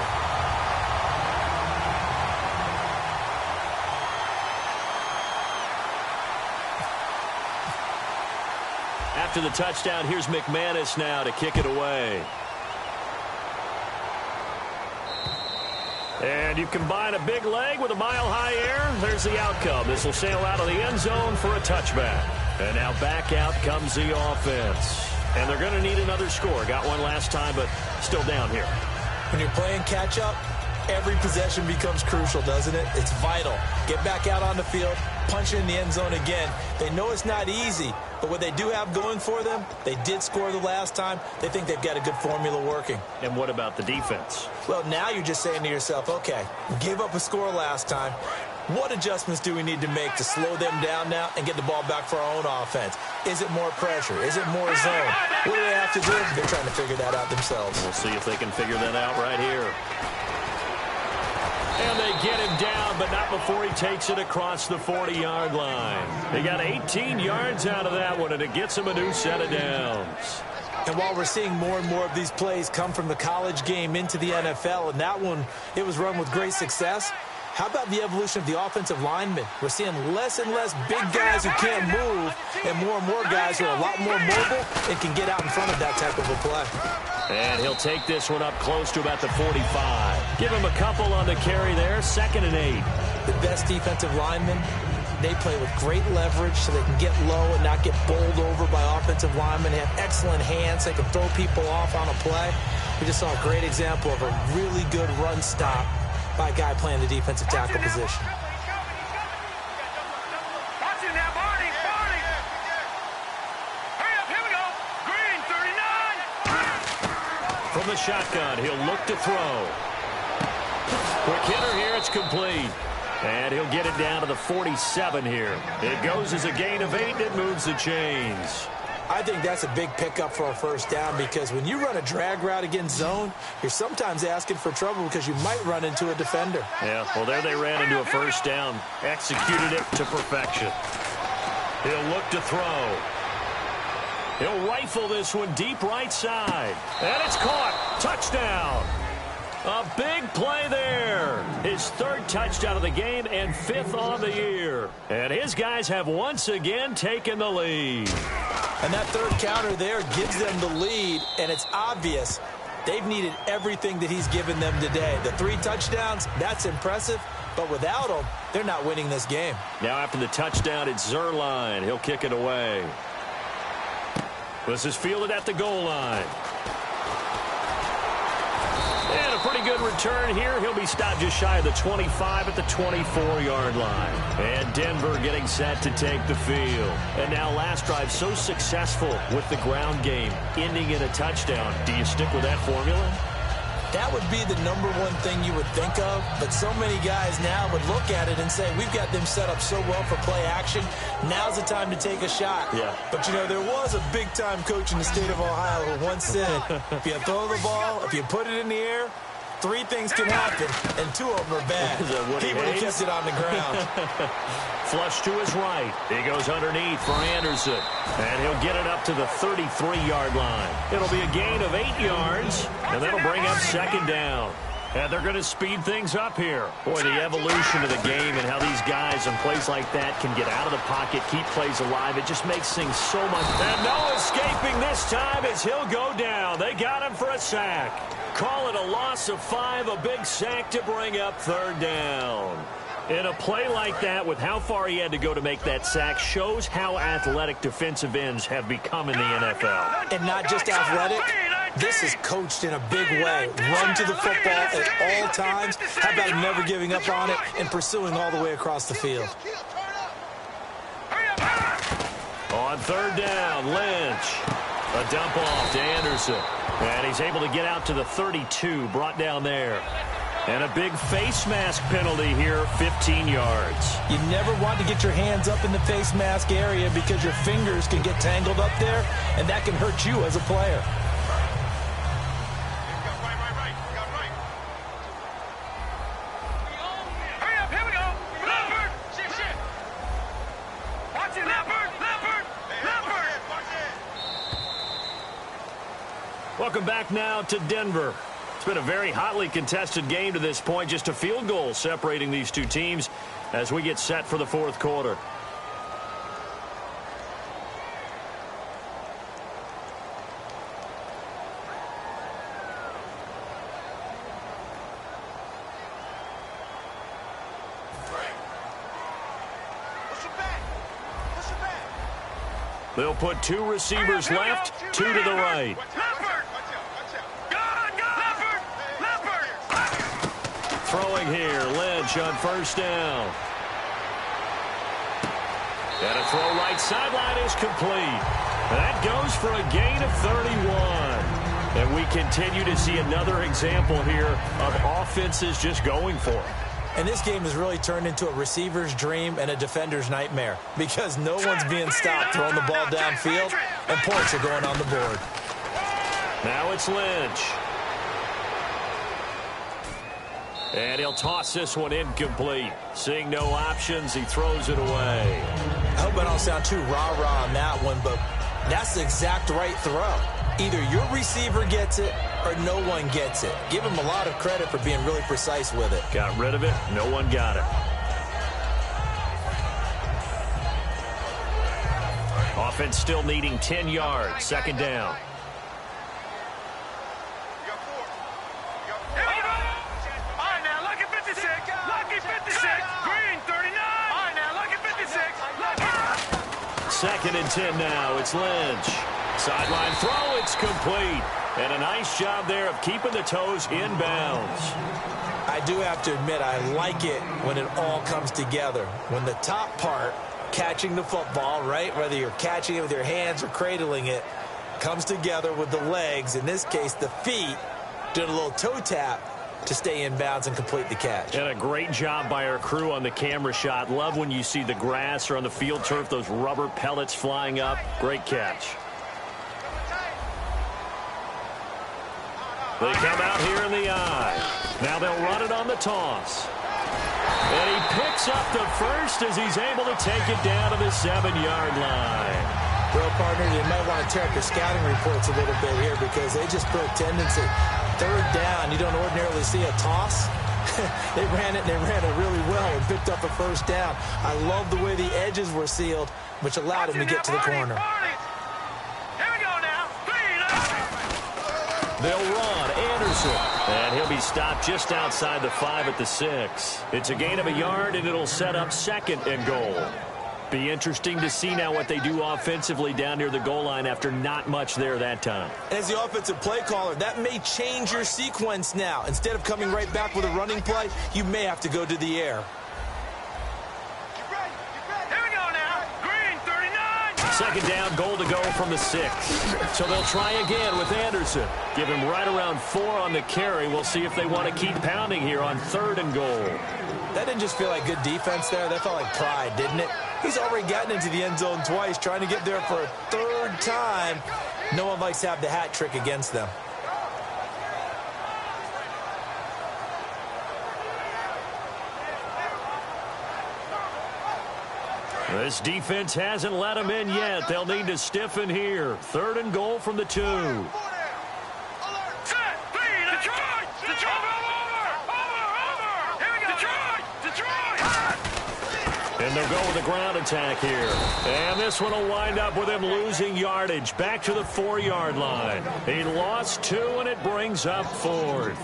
After the touchdown, here's McManus now to kick it away. And you combine a big leg with a mile-high air, there's the outcome. This will sail out of the end zone for a touchback. And now back out comes the offense. And they're going to need another score. Got one last time, but still down here.
When you're playing catch-up, every possession becomes crucial, doesn't it? It's vital. Get back out on the field, punch it in the end zone again. They know it's not easy, but what they do have going for them, they did score the last time. They think they've got a good formula working.
And what about the defense?
Well, now you're just saying to yourself, okay, we gave up a score last time. What adjustments do we need to make to slow them down now and get the ball back for our own offense? Is it more pressure? Is it more zone? What do they have to do? They're trying to figure that out themselves.
We'll see if they can figure that out right here. And they get him down, but not before he takes it across the 40-yard line. They got 18 yards out of that one, and it gets him a new set of downs.
And while we're seeing more and more of these plays come from the college game into the NFL, and that one, it was run with great success, how about the evolution of the offensive linemen? We're seeing less and less big guys who can't move and more guys who are a lot more mobile and can get out in front of that type of a play.
And he'll take this one up close to about the 45. Give him a couple on the carry there, 2nd and 8.
The best defensive linemen, they play with great leverage so they can get low and not get bowled over by offensive linemen. They have excellent hands. They can throw people off on a play. We just saw a great example of a really good run stop by a guy playing the defensive tackle position.
Watch it now, Barney. Hurry up, here we go. Green, 39.
From the shotgun, he'll look to throw. Quick hitter here, it's complete. And he'll get it down to the 47 here. It goes as a gain of 8, and it moves the chains.
I think that's a big pickup for a first down because when you run a drag route against zone, you're sometimes asking for trouble because you might run into a defender.
Yeah, well, there they ran into a first down. Executed it to perfection. He'll look to throw. He'll rifle this one deep right side. And it's caught. Touchdown. A big play there. His 3rd touchdown of the game and 5th on the year. And his guys have once again taken the lead.
And that 3rd counter there gives them the lead, and it's obvious they've needed everything that he's given them today. The 3 touchdowns, that's impressive, but without them, they're not winning this game.
Now after the touchdown, it's Zerline. He'll kick it away. This is fielded at the goal line. And a pretty good return here. He'll be stopped just shy of the 25 at the 24-yard line. And Denver getting set to take the field. And now last drive so successful with the ground game, ending in a touchdown. Do you stick with that formula?
That would be the number one thing you would think of, but so many guys now would look at it and say, we've got them set up so well for play action, now's the time to take a shot.
Yeah.
But, you know, there was a big-time coach in the state of Ohio who once said, if you throw the ball, if you put it in the air, 3 things can happen, and 2 of them are bad. He would have kept it on the ground.
Flush to his right. He goes underneath for Anderson. And he'll get it up to the 33-yard line. It'll be a gain of 8 yards, and that'll bring up 2nd down. And they're going to speed things up here. Boy, the evolution of the game and how these guys on plays like that can get out of the pocket, keep plays alive, it just makes things so much. And no escaping this time as he'll go down. They got him for a sack. Call it a loss of 5, a big sack to bring up 3rd down. In a play like that, with how far he had to go to make that sack, shows how athletic defensive ends have become in the NFL.
And not just athletic, this is coached in a big way. Run to the football at all times. How about him never giving up on it and pursuing all the way across the field?
On 3rd down, Lynch. A dump off to Anderson. And he's able to get out to the 32, brought down there. And a big face mask penalty here, 15 yards.
You never want to get your hands up in the face mask area because your fingers can get tangled up there, and that can hurt you as a player.
Hurry up, here we go. Leopard. Watch it, Leopard.
Welcome back now to Denver. It's been a very hotly contested game to this point. Just a field goal separating these two teams as we get set for the 4th quarter. They'll put 2 receivers left, 2 to the right. Throwing here, Lynch on 1st down. And a throw right sideline is complete. That goes for a gain of 31. And we continue to see another example here of offenses just going for it.
And this game has really turned into a receiver's dream and a defender's nightmare because no one's being stopped throwing the ball downfield, and points are going on the board.
Now it's Lynch. And he'll toss this one incomplete. Seeing no options, he throws it away.
I hope I don't sound too rah-rah on that one, but that's the exact right throw. Either your receiver gets it or no one gets it. Give him a lot of credit for being really precise with it.
Got rid of it. No one got it. Offense still needing 10 yards. Second down.
Here we go. All right, now, lucky 56. Lucky 56. Green, 39. All right, now, lucky 56. Lucky.
Second and 10 now. It's Lynch. Sideline throw. It's complete. And a nice job there of keeping the toes in bounds.
I do have to admit, I like it when it all comes together. When the top part, catching the football, right, whether you're catching it with your hands or cradling it, comes together with the legs, in this case the feet, doing a little toe tap to stay in bounds and complete the catch.
And a great job by our crew on the camera shot. Love when you see the grass or on the field turf, those rubber pellets flying up. Great catch. They come out here in the eye. Now they'll run it on the toss. And he picks up the first as he's able to take it down to the 7-yard line.
Well, partner, you might want to tear up your scouting reports a little bit here because they just broke tendency. Third down, you don't ordinarily see a toss. They ran it really well and picked up a first down. I love the way the edges were sealed, which allowed him to get to the corner.
Here we go now.
They'll run Anderson, and he'll be stopped just outside the 5 at the 6. It's a gain of a yard, and it'll set up second and goal. Be interesting to see now what they do offensively down near the goal line after not much there that time.
As the offensive play caller, that may change your sequence now. Instead of coming right back with a running play, you may have to go to the air.
Here we go now. Green, 39.
Second down, goal to go from the 6. So they'll try again with Anderson. Give him right around 4 on the carry. We'll see if they want to keep pounding here on 3rd and goal.
That didn't just feel like good defense there. That felt like pride, didn't it? He's already gotten into the end zone twice, trying to get there for a 3rd time. No one likes to have the hat trick against them.
This defense hasn't let them in yet. They'll need to stiffen here. 3rd and goal from the 2.
Set, lead, Detroit! Detroit! Over! Here we go! Detroit!
And they'll go with a ground attack here. And this one will wind up with him losing yardage. Back to the 4-yard line. He lost 2, and it brings up 4th.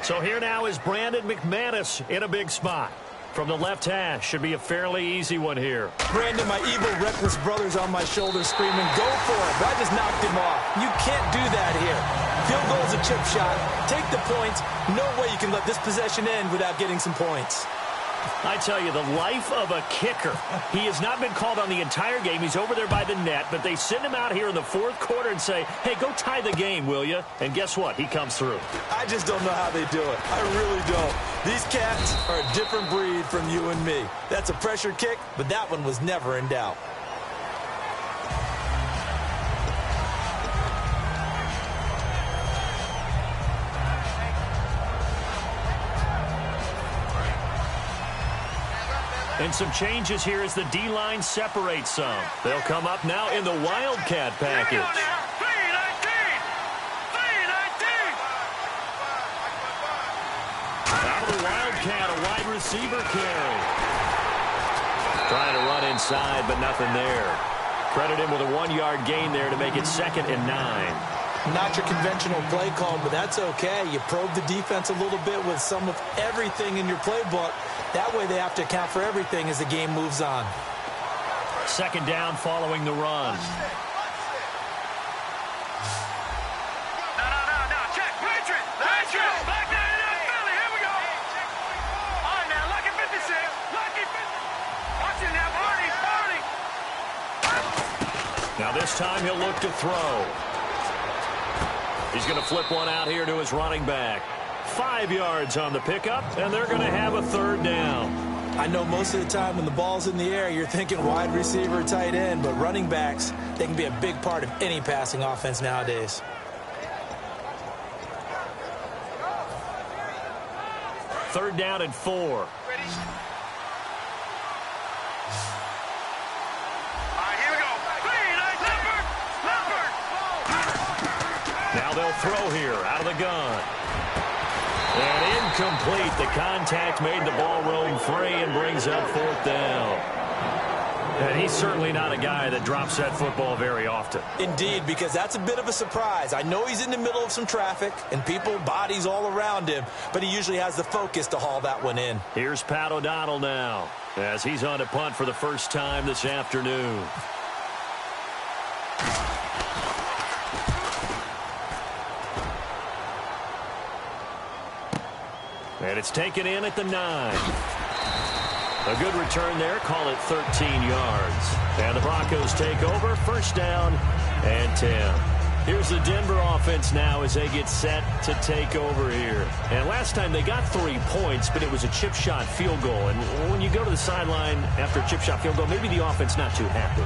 So here now is Brandon McManus in a big spot. From the left hash, should be a fairly easy one here.
Brandon, my evil, reckless brother's on my shoulder screaming, go for it, but I just knocked him off. You can't do that here. Field goal's a chip shot. Take the points. No way you can let this possession end without getting some points.
I tell you, the life of a kicker. He has not been called on the entire game. He's over there by the net, but they send him out here in the 4th quarter and say, hey, go tie the game, will you? And guess what? He comes through.
I just don't know how they do it. I really don't. These cats are a different breed from you and me. That's a pressure kick, but that one was never in doubt.
And some changes here as the D-line separates some. They'll come up now in the Wildcat package.
Here we go now. 319! 319!
Out of the Wildcat, a wide receiver carry. Trying to run inside, but nothing there. Credit him with a 1-yard gain there to make it 2nd and 9.
Not your conventional play call, but that's okay. You probe the defense a little bit with some of everything in your playbook. That way they have to account for everything as the game moves on.
2nd down following the run.
No. Check. Patriot. Back down in that Philly. Here we go. All right, now, lucky 56. Lucky 50. Watch it now, Barney.
Now this time he'll look to throw. He's going to flip one out here to his running back. 5 yards on the pickup, and they're going to have a 3rd down.
I know most of the time when the ball's in the air, you're thinking wide receiver, tight end, but running backs, they can be a big part of any passing offense nowadays.
3rd down and 4.
Ready? All right, here we go. Hey, nice effort.
Now they'll throw here out of the gun. And incomplete. The contact made the ball roam free and brings up 4th down. And he's certainly not a guy that drops that football very often.
Indeed, because that's a bit of a surprise. I know he's in the middle of some traffic and people, bodies all around him, but he usually has the focus to haul that one in.
Here's Pat O'Donnell now as he's on to punt for the first time this afternoon. And it's taken in at the 9. A good return there. Call it 13 yards. And the Broncos take over. 1st down and 10. Here's the Denver offense now as they get set to take over here. And last time they got 3 points, but it was a chip shot field goal. And when you go to the sideline after a chip shot field goal, maybe the offense not too happy.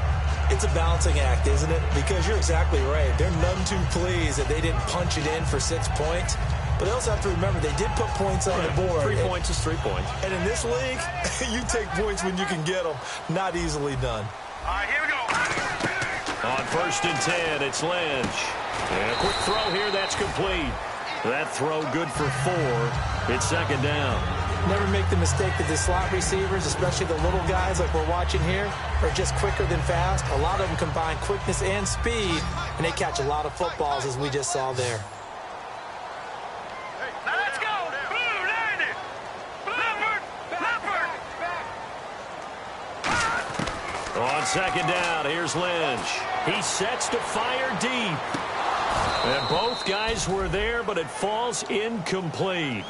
It's a balancing act, isn't it? Because you're exactly right. They're none too pleased that they didn't punch it in for 6 points. But they also have to remember they did put points on the board.
3 points is 3 points.
And in this league, you take points when you can get them. Not easily done.
All right, here we go.
On 1st and 10, it's Lynch. And a quick throw here, that's complete. That throw good for 4. It's 2nd down.
Never make the mistake that the slot receivers, especially the little guys like we're watching here, are just quicker than fast. A lot of them combine quickness and speed, and they catch a lot of footballs, as we just saw there.
Now let's go. Blue, landed. Leopard.
On 2nd down, here's Lynch. He sets to fire deep. And both guys were there, but it falls incomplete.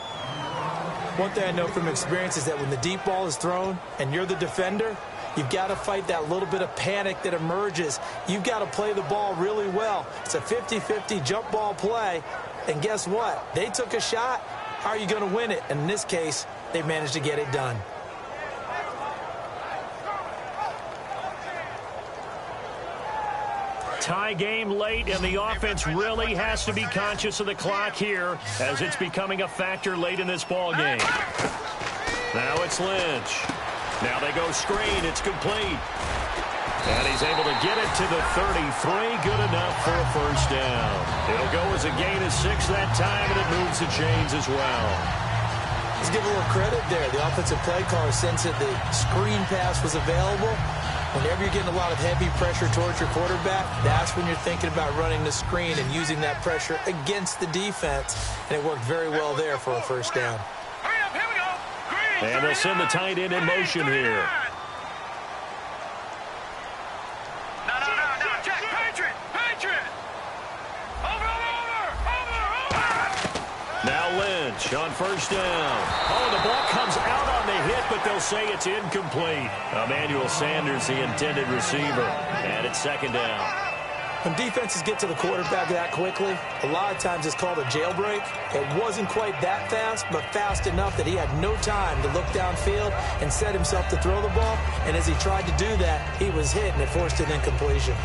One thing I know from experience is that when the deep ball is thrown and you're the defender, you've got to fight that little bit of panic that emerges. You've got to play the ball really well. It's a 50-50 jump ball play. And guess what? They took a shot. How are you going to win it? And in this case, they managed to get it done.
Tie game late, and the offense really has to be conscious of the clock here as it's becoming a factor late in this ball game. Now it's Lynch. Now they go screen. It's complete. And he's able to get it to the 33. Good enough for a 1st down. It'll go as a gain of 6 that time, and it moves the chains as well.
Let's give a little credit there. The offensive play caller sensed that the screen pass was available. Whenever you're getting a lot of heavy pressure towards your quarterback, that's when you're thinking about running the screen and using that pressure against the defense. And it worked very well there for a 1st down.
Hurry up, here we go. Green,
And they'll send the tight end in motion here.
No, Jack, Patriot. Over.
Now Lynch on 1st down. Oh, the ball comes out on the hit, but they'll say it's incomplete. Emmanuel Sanders, the intended receiver. And it's 2nd down.
When defenses get to the quarterback that quickly, a lot of times it's called a jailbreak. It wasn't quite that fast, but fast enough that he had no time to look downfield and set himself to throw the ball. And as he tried to do that, he was hit, and it forced an incompletion.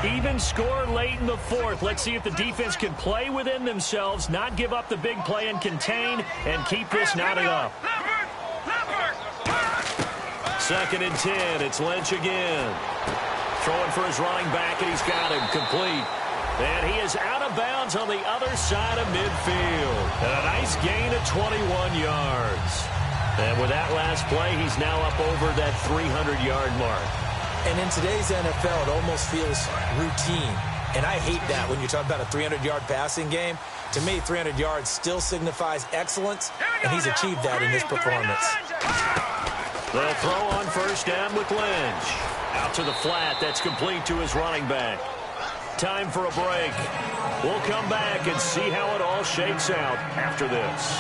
Even score late in the 4th. Let's see if the defense can play within themselves, not give up the big play and contain, and keep this knotted up.
Leopard.
2nd and 10. It's Lynch again. Throwing for his running back, and he's got him complete. And he is out of bounds on the other side of midfield. And a nice gain of 21 yards. And with that last play, he's now up over that 300-yard mark.
And in today's NFL, it almost feels routine. And I hate that when you talk about a 300-yard passing game. To me, 300 yards still signifies excellence, and he's achieved that in this performance.
They'll throw on 1st down with Lynch. Out to the flat. That's complete to his running back. Time for a break. We'll come back and see how it all shakes out after this.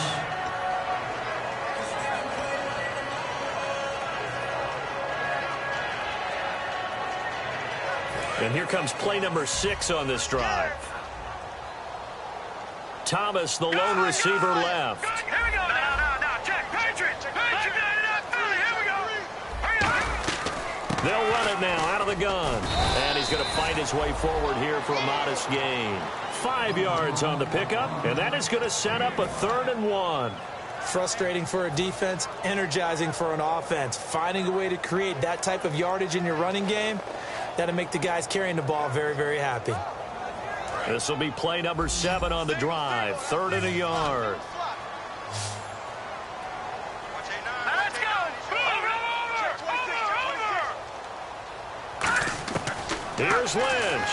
And here comes play number 6 on this drive. Thomas, the lone receiver, left.
Here we go. No, Jack, Patriot. Here we go. Hurry up.
They'll run it now out of the gun. And he's going to fight his way forward here for a modest gain. 5 yards on the pickup, and that is going to set up a 3rd and 1.
Frustrating for a defense, energizing for an offense. Finding a way to create that type of yardage in your running game, that'll make the guys carrying the ball very, very happy.
This will be play number 7 on the drive. 3rd and a yard.
Let's go. Over.
Here's Lynch.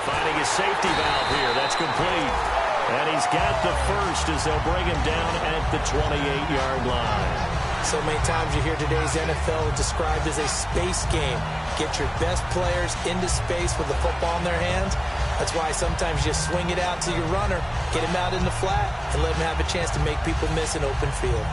Finding his safety valve here. That's complete. And he's got the first as they'll bring him down at the 28-yard line.
So many times you hear today's NFL described as a space game. Get your best players into space with the football in their hands. That's why sometimes you swing it out to your runner, get him out in the flat, and let him have a chance to make people miss an open field.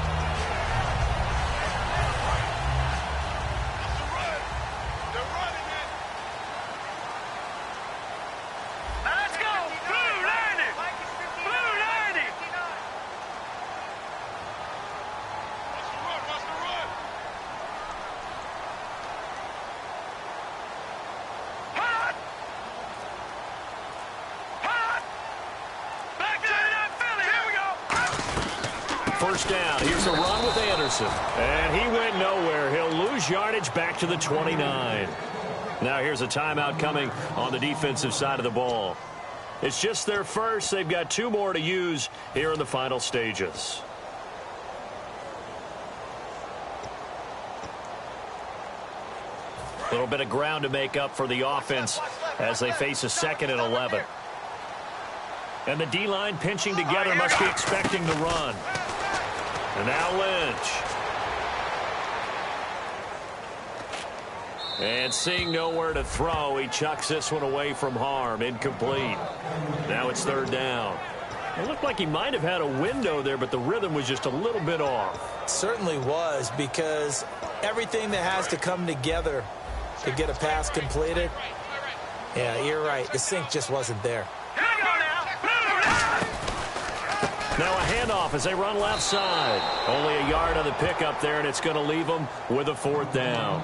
First down. Here's a run with Anderson. And he went nowhere. He'll lose yardage back to the 29. Now here's a timeout coming on the defensive side of the ball. It's just their first. They've got 2 more to use here in the final stages. A little bit of ground to make up for the offense as they face a 2nd and 11. And the D-line pinching together, must be expecting the run. And now Lynch. And seeing nowhere to throw, he chucks this one away from harm. Incomplete. Now it's 3rd down. It looked like he might have had a window there, but the rhythm was just a little bit off.
It certainly was, because everything that has to come together to get a pass completed, yeah, you're right. The sync just wasn't there.
Now a handoff as they run left side. Only a yard on the pickup there, and it's going to leave them with a 4th down.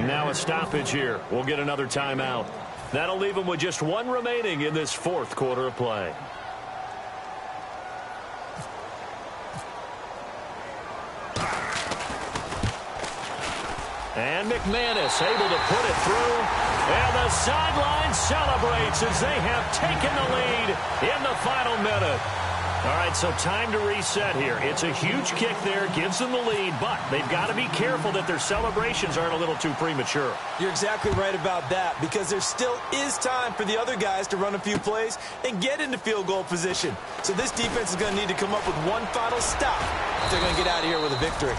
Now a stoppage here. We'll get another timeout. That'll leave them with just 1 remaining in this 4th quarter of play. And McManus able to put it through. And the sideline celebrates as they have taken the lead in the final minute. All right, so time to reset here. It's a huge kick there, gives them the lead, but they've got to be careful that their celebrations aren't a little too premature.
You're exactly right about that, because there still is time for the other guys to run a few plays and get into field goal position. So this defense is going to need to come up with one final stop if they're going to get out of here with a victory.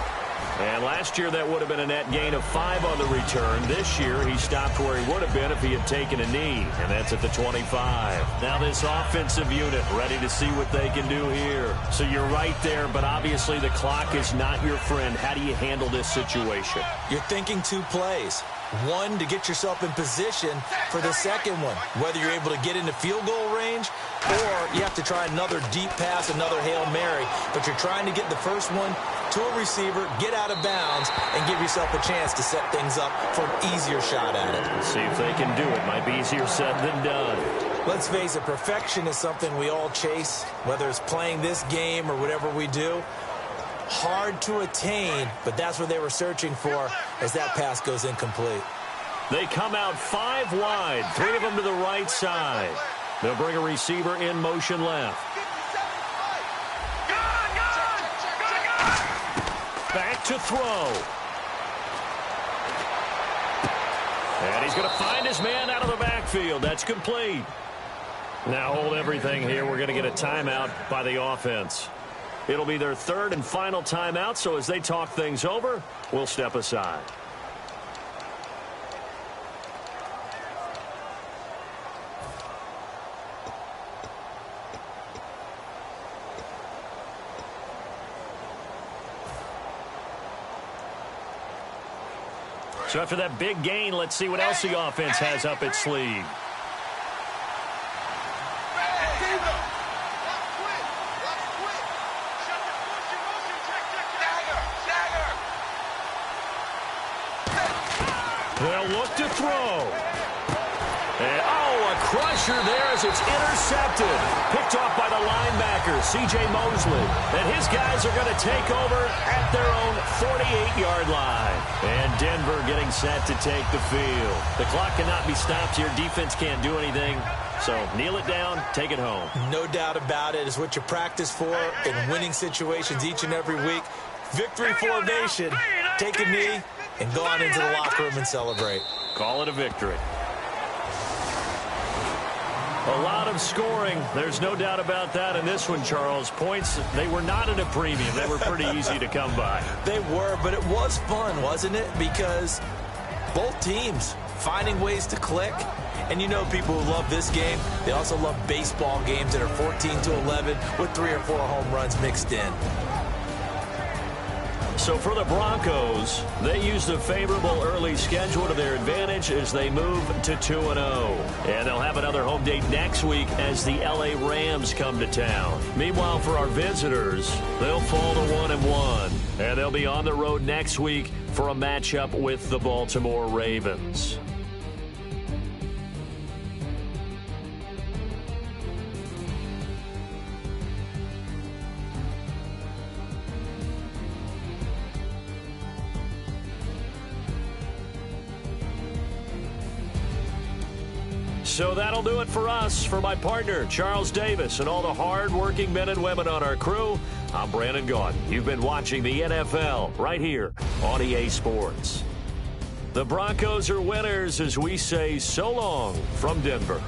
And last year that would have been a net gain of 5 on the return. This year he stopped where he would have been if he had taken a knee, and that's at the 25. Now this offensive unit ready to see what they can do here. So you're right there, but obviously the clock is not your friend. How do you handle this situation?
You're thinking 2 plays. One, to get yourself in position for the second one, whether you're able to get into field goal range or you have to try another deep pass, another Hail Mary, but you're trying to get the first one to a receiver, get out of bounds, and give yourself a chance to set things up for an easier shot at it.
Let's see if they can do it. Might be easier said than done.
Let's face it, perfection is something we all chase, whether it's playing this game or whatever we do. Hard to attain, but that's what they were searching for as that pass goes incomplete.
They come out 5 wide, 3 of them to the right side. They'll bring a receiver in motion left. Back to throw. And he's going to find his man out of the backfield. That's complete. Now hold everything here. We're going to get a timeout by the offense. It'll be their 3rd and final timeout, so as they talk things over, we'll step aside. So after that big gain, let's see what else the offense has up its sleeve. They'll look to throw. And, a crusher there as it's intercepted. Picked off by the linebacker, C.J. Mosley. And his guys are going to take over at their own 48-yard line. And Denver getting set to take the field. The clock cannot be stopped here. Defense can't do anything. So kneel it down, take it home.
No doubt about it. It's what you practice for in winning situations each and every week. Victory formation. Take a knee and go on into the locker room and celebrate.
Call it a victory. A lot of scoring. There's no doubt about that in this one, Charles. Points, they were not at a premium. They were pretty easy to come by.
They were, but it was fun, wasn't it? Because both teams finding ways to click. And you know people who love this game, they also love baseball games that are 14-11 with 3 or 4 home runs mixed in.
So for the Broncos, they used a favorable early schedule to their advantage as they move to 2-0. And they'll have another home date next week as the L.A. Rams come to town. Meanwhile, for our visitors, they'll fall to 1-1. And they'll be on the road next week for a matchup with the Baltimore Ravens. So that'll do it for us. For my partner, Charles Davis, and all the hard-working men and women on our crew, I'm Brandon Gaudin. You've been watching the NFL right here on EA Sports. The Broncos are winners as we say so long from Denver.